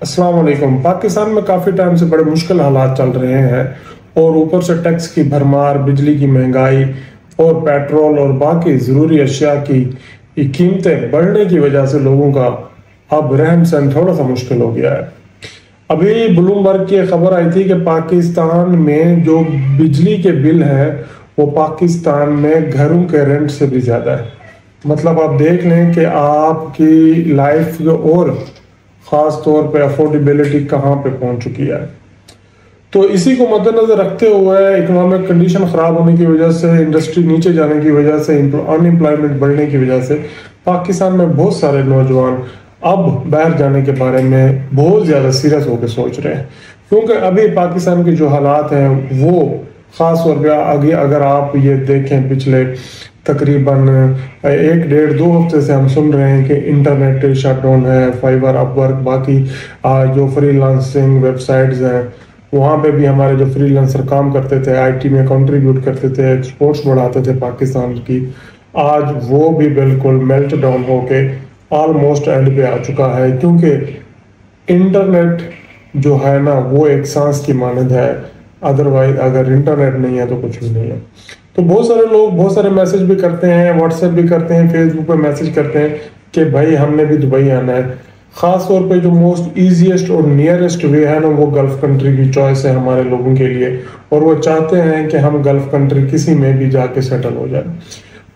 अस्सलाम वालेकुम। पाकिस्तान में काफ़ी टाइम से बड़े मुश्किल हालात चल रहे हैं और ऊपर से टैक्स की भरमार, बिजली की महंगाई और पेट्रोल और बाकी ज़रूरी अशिया की कीमतें बढ़ने की वजह से लोगों का अब रहन सहन थोड़ा सा मुश्किल हो गया है। अभी ब्लूमबर्ग की खबर आई थी कि पाकिस्तान में जो बिजली के बिल हैं वो पाकिस्तान में घरों के रेंट से भी ज़्यादा है। मतलब आप देख लें कि आपकी लाइफ और ख़ास तौर पे अफोर्डेबिलिटी कहाँ पे पहुंच चुकी है। तो इसी को मद्देनजर रखते हुए इकोनॉमिक कंडीशन ख़राब होने की वजह से, इंडस्ट्री नीचे जाने की वजह से, अनएम्प्लॉयमेंट बढ़ने की वजह से पाकिस्तान में बहुत सारे नौजवान अब बाहर जाने के बारे में बहुत ज़्यादा सीरियस होकर सोच रहे हैं, क्योंकि अभी पाकिस्तान के जो हालात हैं वो ख़ास तौर पर आगे अगर आप ये देखें पिछले तकरीबन 1-1.5-2 हफ्ते से हम सुन रहे हैं कि इंटरनेट शटडाउन है, फाइबर, अपवर्क, बाकी जो फ्रीलांसिंग वेबसाइट्स हैं वहाँ पे भी हमारे जो फ्रीलांसर काम करते थे, आईटी में कंट्रीब्यूट करते थे, एक्सपोर्ट्स बढ़ाते थे पाकिस्तान की, आज वो भी बिल्कुल मेल्ट डाउन होके ऑलमोस्ट एंड पे आ चुका है। क्योंकि इंटरनेट जो है ना वो एक सांस की मानद है, अदरवाइज अगर इंटरनेट नहीं है तो कुछ भी नहीं है। तो बहुत सारे लोग बहुत सारे मैसेज भी करते हैं, व्हाट्सएप भी करते हैं, फेसबुक पे मैसेज करते हैं कि भाई हमने भी दुबई आना है। ख़ास तौर पे जो मोस्ट ईजीएस्ट और नियरेस्ट वे है ना वो गल्फ़ कंट्री की चॉइस है हमारे लोगों के लिए, और वो चाहते हैं कि हम गल्फ़ कंट्री किसी में भी जाके सेटल हो जाए।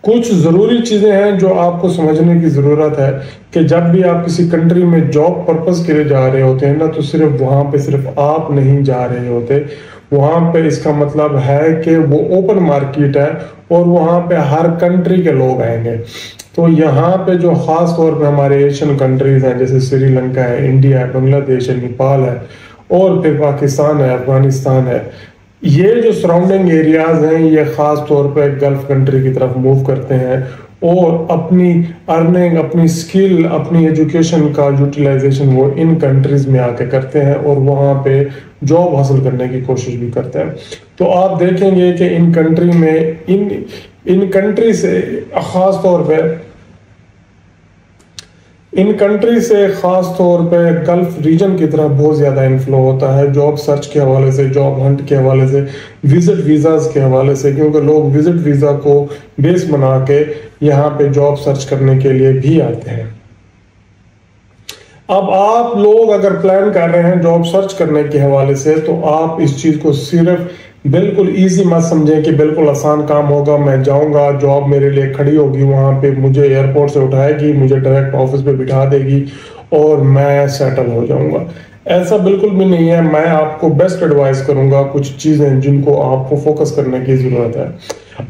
कुछ ज़रूरी चीज़ें हैं जो आपको समझने की ज़रूरत है कि जब भी आप किसी कंट्री में जॉब पर्पस के लिए जा रहे होते हैं ना, तो सिर्फ वहाँ पे सिर्फ आप नहीं जा रहे होते, वहाँ पे इसका मतलब है कि वो ओपन मार्केट है और वहाँ पे हर कंट्री के लोग आएंगे। तो यहाँ पे जो ख़ास तौर पे हमारे एशियन कंट्रीज़ हैं जैसे श्रीलंका है, इंडिया है, बांग्लादेश है, नेपाल है और फिर पाकिस्तान है, अफगानिस्तान है, ये जो सराउंडिंग एरियाज हैं ये ख़ास तौर पे गल्फ़ कंट्री की तरफ मूव करते हैं और अपनी अर्निंग, अपनी स्किल, अपनी एजुकेशन का यूटिलाइजेशन वो इन कंट्रीज़ में आके करते हैं और वहाँ पे जॉब हासिल करने की कोशिश भी करते हैं। तो आप देखेंगे कि इन कंट्री में इन कंट्री से ख़ास तौर पे गल्फ रीजन की तरफ बहुत ज़्यादा इन्फ्लो होता है, जॉब सर्च के हवाले से, जॉब हंट के हवाले से, विजिट वीज़ाज़ के हवाले से, क्योंकि लोग विजिट वीज़ा को बेस बना के यहाँ पे जॉब सर्च करने के लिए भी आते हैं। अब आप लोग अगर प्लान कर रहे हैं जॉब सर्च करने के हवाले से तो आप इस चीज़ को सिर्फ बिल्कुल इजी मत समझें कि बिल्कुल आसान काम होगा, मैं जाऊंगा, जॉब मेरे लिए खड़ी होगी, वहाँ पे मुझे एयरपोर्ट से उठाएगी, मुझे डायरेक्ट ऑफिस पे बिठा देगी और मैं सेटल हो जाऊंगा। ऐसा बिल्कुल भी नहीं है। मैं आपको बेस्ट एडवाइस करूंगा कुछ चीज़ें जिनको आपको फोकस करने की ज़रूरत है।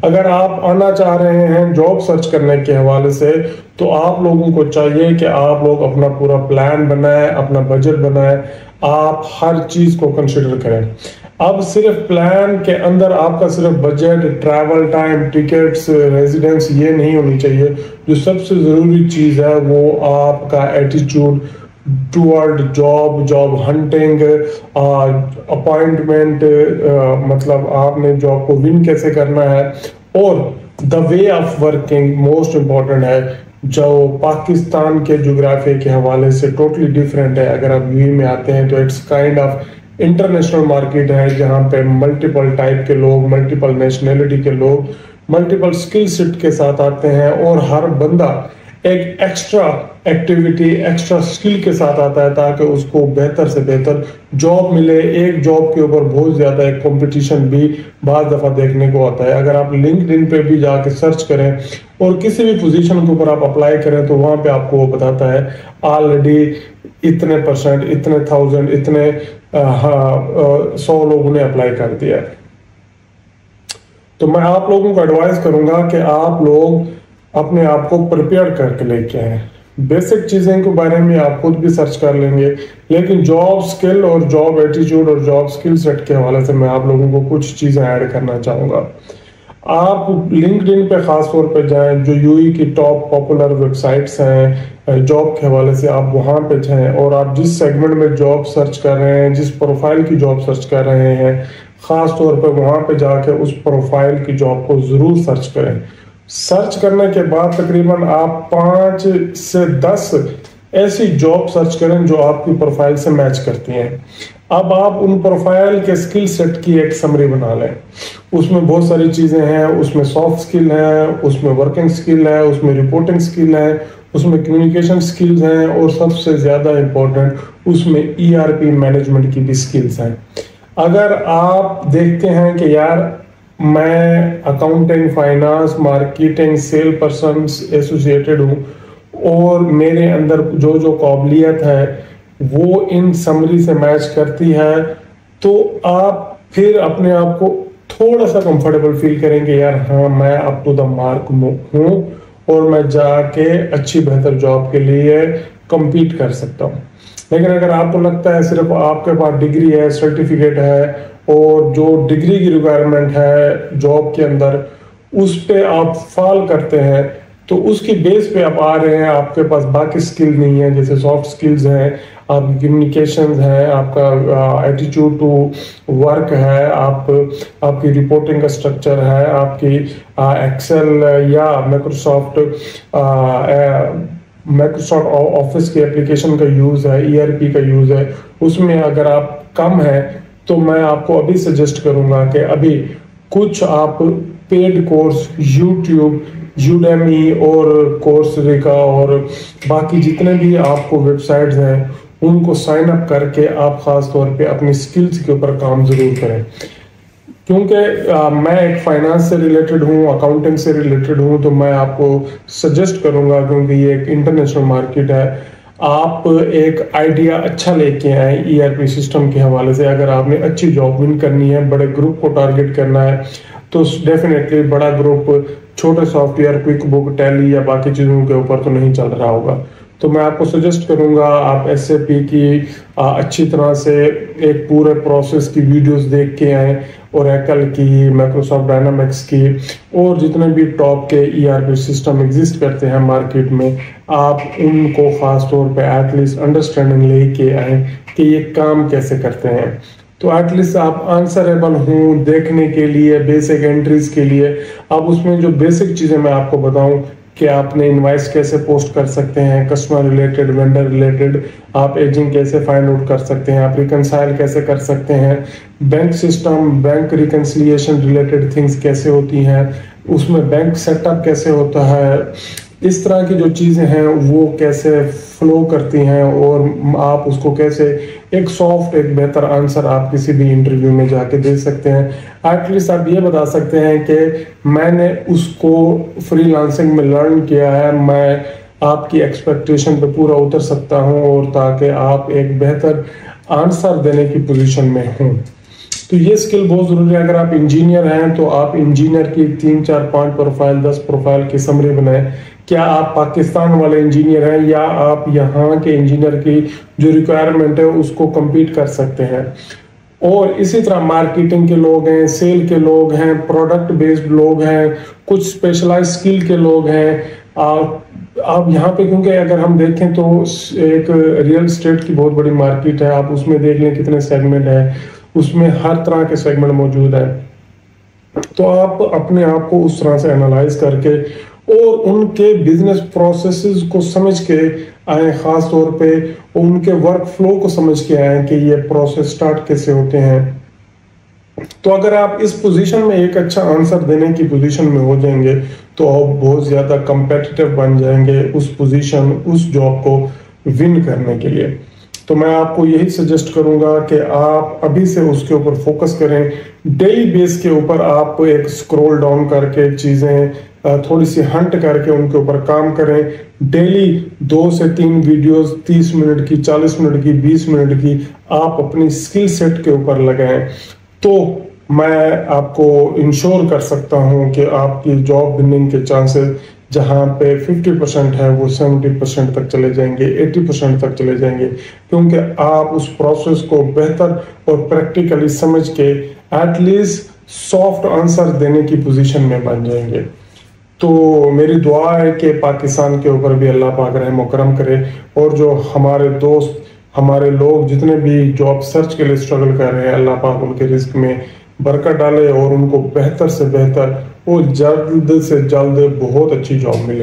अगर आप आना चाह रहे हैं जॉब सर्च करने के हवाले से तो आप लोगों को चाहिए कि आप लोग अपना पूरा प्लान बनाएं, अपना बजट बनाएं, आप हर चीज़ को कंसिडर करें। अब सिर्फ प्लान के अंदर आपका सिर्फ budget, travel time, tickets, residence ये नहीं होनी चाहिए। जो सबसे ज़रूरी चीज़ है वो आपका attitude toward job, job hunting, appointment, मतलब आपने जॉब को विन कैसे करना है, और the way of working most important है, जो पाकिस्तान के जोग्राफी के हवाले से टोटली डिफरेंट है। अगर आप यूएई में आते हैं तो it's kind of international market है जहाँ पे मल्टीपल टाइप के लोग, मल्टीपल नेशनैलिटी के लोग, मल्टीपल स्किल सेट के साथ आते हैं और हर बंदा एक एक्स्ट्रा एक्टिविटी, एक्स्ट्रा स्किल के साथ आता है ताकि उसको बेहतर से बेहतर जॉब मिले। एक जॉब के ऊपर बहुत ज़्यादा एक कंपटीशन भी बाज़ दफ़ा देखने को आता है। अगर आप लिंक्डइन पे भी जाके सर्च करें और किसी भी पोजीशन के ऊपर आप अप्लाई करें तो वहाँ पे आपको वो बताता है ऑलरेडी इतने %, इतने 1000, इतने 100 लोगों ने अप्लाई कर दिया है। तो मैं आप लोगों को एडवाइस करूँगा कि आप लोग अपने आप को प्रिपेयर करके लेके आए। बेसिक चीज़ें के बारे में आप खुद भी सर्च कर लेंगे, लेकिन जॉब स्किल और जॉब एटीट्यूड और जॉब स्किल सेट के हवाले से मैं आप लोगों को कुछ चीज़ें ऐड करना चाहूँगा। आप लिंक्डइन पे ख़ास तौर पे जाएं, जो यूएई की टॉप पॉपुलर वेबसाइट्स हैं जॉब के हवाले से, आप वहाँ पे जाएं और आप जिस सेगमेंट में जॉब सर्च कर रहे हैं, जिस प्रोफाइल की जॉब सर्च कर रहे हैं, ख़ास तौर पे वहाँ पे जाके उस प्रोफाइल की जॉब को ज़रूर सर्च करें। सर्च करने के बाद तकरीबन आप 5 से 10 ऐसी जॉब सर्च करें जो आपकी प्रोफाइल से मैच करती हैं। अब आप उन प्रोफाइल के स्किल सेट की एक समरी बना लें। उसमें बहुत सारी चीज़ें हैं, उसमें सॉफ्ट स्किल है, उसमें वर्किंग स्किल है, उसमें रिपोर्टिंग स्किल है, उसमें कम्युनिकेशन स्किल्स हैं, और सबसे ज़्यादा इम्पोर्टेंट उसमें ERP मैनेजमेंट की भी स्किल्स हैं। अगर आप देखते हैं कि यार मैं accounting, finance, marketing, cell person associated हूँ और मेरे अंदर जो जो काबिलियत है वो इन समरी से मैच करती है, तो आप फिर अपने आप को थोड़ा सा कंफर्टेबल फील करेंगे, यार हाँ मैं अप टू द मार्क हूँ और मैं जाके अच्छी बेहतर जॉब के लिए compete कर सकता हूँ। लेकिन अगर आपको लगता है सिर्फ आपके पास डिग्री है, सर्टिफिकेट है और जो डिग्री की रिक्वायरमेंट है जॉब के अंदर उस पे आप फॉल करते हैं, तो उसकी बेस पे आप आ रहे हैं, आपके पास बाकी स्किल नहीं है, जैसे सॉफ्ट स्किल्स हैं, आपकी कम्युनिकेशंस है, आपका एटीट्यूड टू वर्क है, आपकी रिपोर्टिंग का स्ट्रक्चर है, आपकी एक्सेल या माइक्रोसॉफ्ट ऑफिस की एप्लीकेशन का यूज़ है, ERP का यूज़ है, उसमें अगर आप कम है तो मैं आपको अभी सजेस्ट करूंगा कि अभी कुछ आप पेड कोर्स यूट्यूब, यूडेमी और कोर्सेरा और बाकी जितने भी आपको वेबसाइट्स हैं उनको साइन अप करके आप खास तौर पे अपनी स्किल्स के ऊपर काम जरूर करें। क्योंकि मैं एक फाइनेंस से रिलेटेड हूँ, अकाउंटिंग से रिलेटेड हूँ, तो मैं आपको सजेस्ट करूंगा, क्योंकि ये एक इंटरनेशनल मार्केट है, आप एक आइडिया अच्छा लेके आए ERP सिस्टम के हवाले से। अगर आपने अच्छी जॉब विन करनी है, बड़े ग्रुप को टारगेट करना है, तो डेफिनेटली बड़ा ग्रुप छोटे सॉफ्टवेयर, क्विक बुक, टैली या बाकी चीज़ों के ऊपर तो नहीं चल रहा होगा। तो मैं आपको सजेस्ट करूंगा आप SAP की अच्छी तरह से एक पूरे प्रोसेस की वीडियोस देख के आए, ओरेकल की, माइक्रोसॉफ्ट डायनामिक्स की और जितने भी टॉप के ERP सिस्टम एग्जिस्ट करते हैं मार्केट में, आप उनको खास तौर पे एटलीस्ट अंडरस्टैंडिंग लेके आए कि ये काम कैसे करते हैं। तो एटलीस्ट आप आंसरेबल हूँ देखने के लिए, बेसिक एंट्रीज के लिए। अब उसमें जो बेसिक चीज़ें मैं आपको बताऊं कि आपने इनवाइस कैसे पोस्ट कर सकते हैं, कस्टमर रिलेटेड, वेंडर रिलेटेड, आप एजिंग कैसे फाइंड आउट कर सकते हैं, आप रिकनसाइल कैसे कर सकते हैं, bank system, bank reconciliation related things कैसे होती हैं, उसमें बैंक सेटअप कैसे होता है, इस तरह की जो चीज़ें हैं वो कैसे फ्लो करती हैं और आप उसको कैसे एक सॉफ्ट, एक बेहतर आंसर आप किसी भी इंटरव्यू में जाके दे सकते हैं। एटलीस्ट आप ये बता सकते हैं कि मैंने उसको फ्रीलांसिंग में लर्न किया है, मैं आपकी एक्सपेक्टेशन पे पूरा उतर सकता हूं और ताकि आप एक बेहतर आंसर देने की पोजीशन में हूं। तो ये स्किल बहुत ज़रूरी है। अगर आप इंजीनियर हैं तो आप इंजीनियर की 3, 4, 5 प्रोफाइल, 10 प्रोफाइल की समरी बनाएं। क्या आप पाकिस्तान वाले इंजीनियर हैं या आप यहाँ के इंजीनियर की जो रिक्वायरमेंट है उसको compete कर सकते हैं। और इसी तरह मार्केटिंग के लोग हैं, सेल के लोग हैं, प्रोडक्ट बेस्ड लोग हैं, कुछ स्पेशलाइज स्किल के लोग हैं। आप यहाँ पे, क्योंकि अगर हम देखें तो एक रियल एस्टेट की बहुत बड़ी मार्केट है, आप उसमें देख लें कितने सेगमेंट है, उसमें हर तरह के सेगमेंट मौजूद है। तो आप अपने आप को उस तरह से एनालाइज करके और उनके बिजनेस प्रोसेसेस को समझ के आए, खास तौर पे उनके वर्क फ्लो को समझ के आए कि ये प्रोसेस स्टार्ट कैसे होते हैं। तो अगर आप इस पोजीशन में एक अच्छा आंसर देने की पोजीशन में हो जाएंगे तो आप बहुत ज़्यादा कंपेटिटिव बन जाएंगे उस पोजीशन, उस जॉब को विन करने के लिए। तो मैं आपको यही सजेस्ट करूंगा कि आप अभी से उसके ऊपर फोकस करें। डेली बेस के ऊपर आप एक स्क्रॉल डाउन करके चीज़ें थोड़ी सी हंट करके उनके ऊपर काम करें। डेली 2 से 3 वीडियोस 30 मिनट की, 40 मिनट की, 20 मिनट की आप अपनी स्किल सेट के ऊपर लगाएं, तो मैं आपको इंश्योर कर सकता हूं कि आपकी जॉब विनिंग के चांसेस जहां पे 50% है वो 70% तक चले जाएंगे, 80% तक चले जाएंगे, क्योंकि आप उस प्रोसेस को बेहतर और प्रैक्टिकली समझ के एटलीस्ट सॉफ्ट आंसर देने की पोजीशन में बन जाएंगे। तो मेरी दुआ है कि पाकिस्तान के ऊपर भी अल्लाह पाक रहम व करम करे, और जो हमारे दोस्त, हमारे लोग जितने भी जॉब सर्च के लिए स्ट्रगल कर रहे हैं, अल्लाह पाक उनके रिस्क में बरकत डाले और उनको बेहतर से बेहतर और जल्द से जल्द बहुत अच्छी जॉब मिले।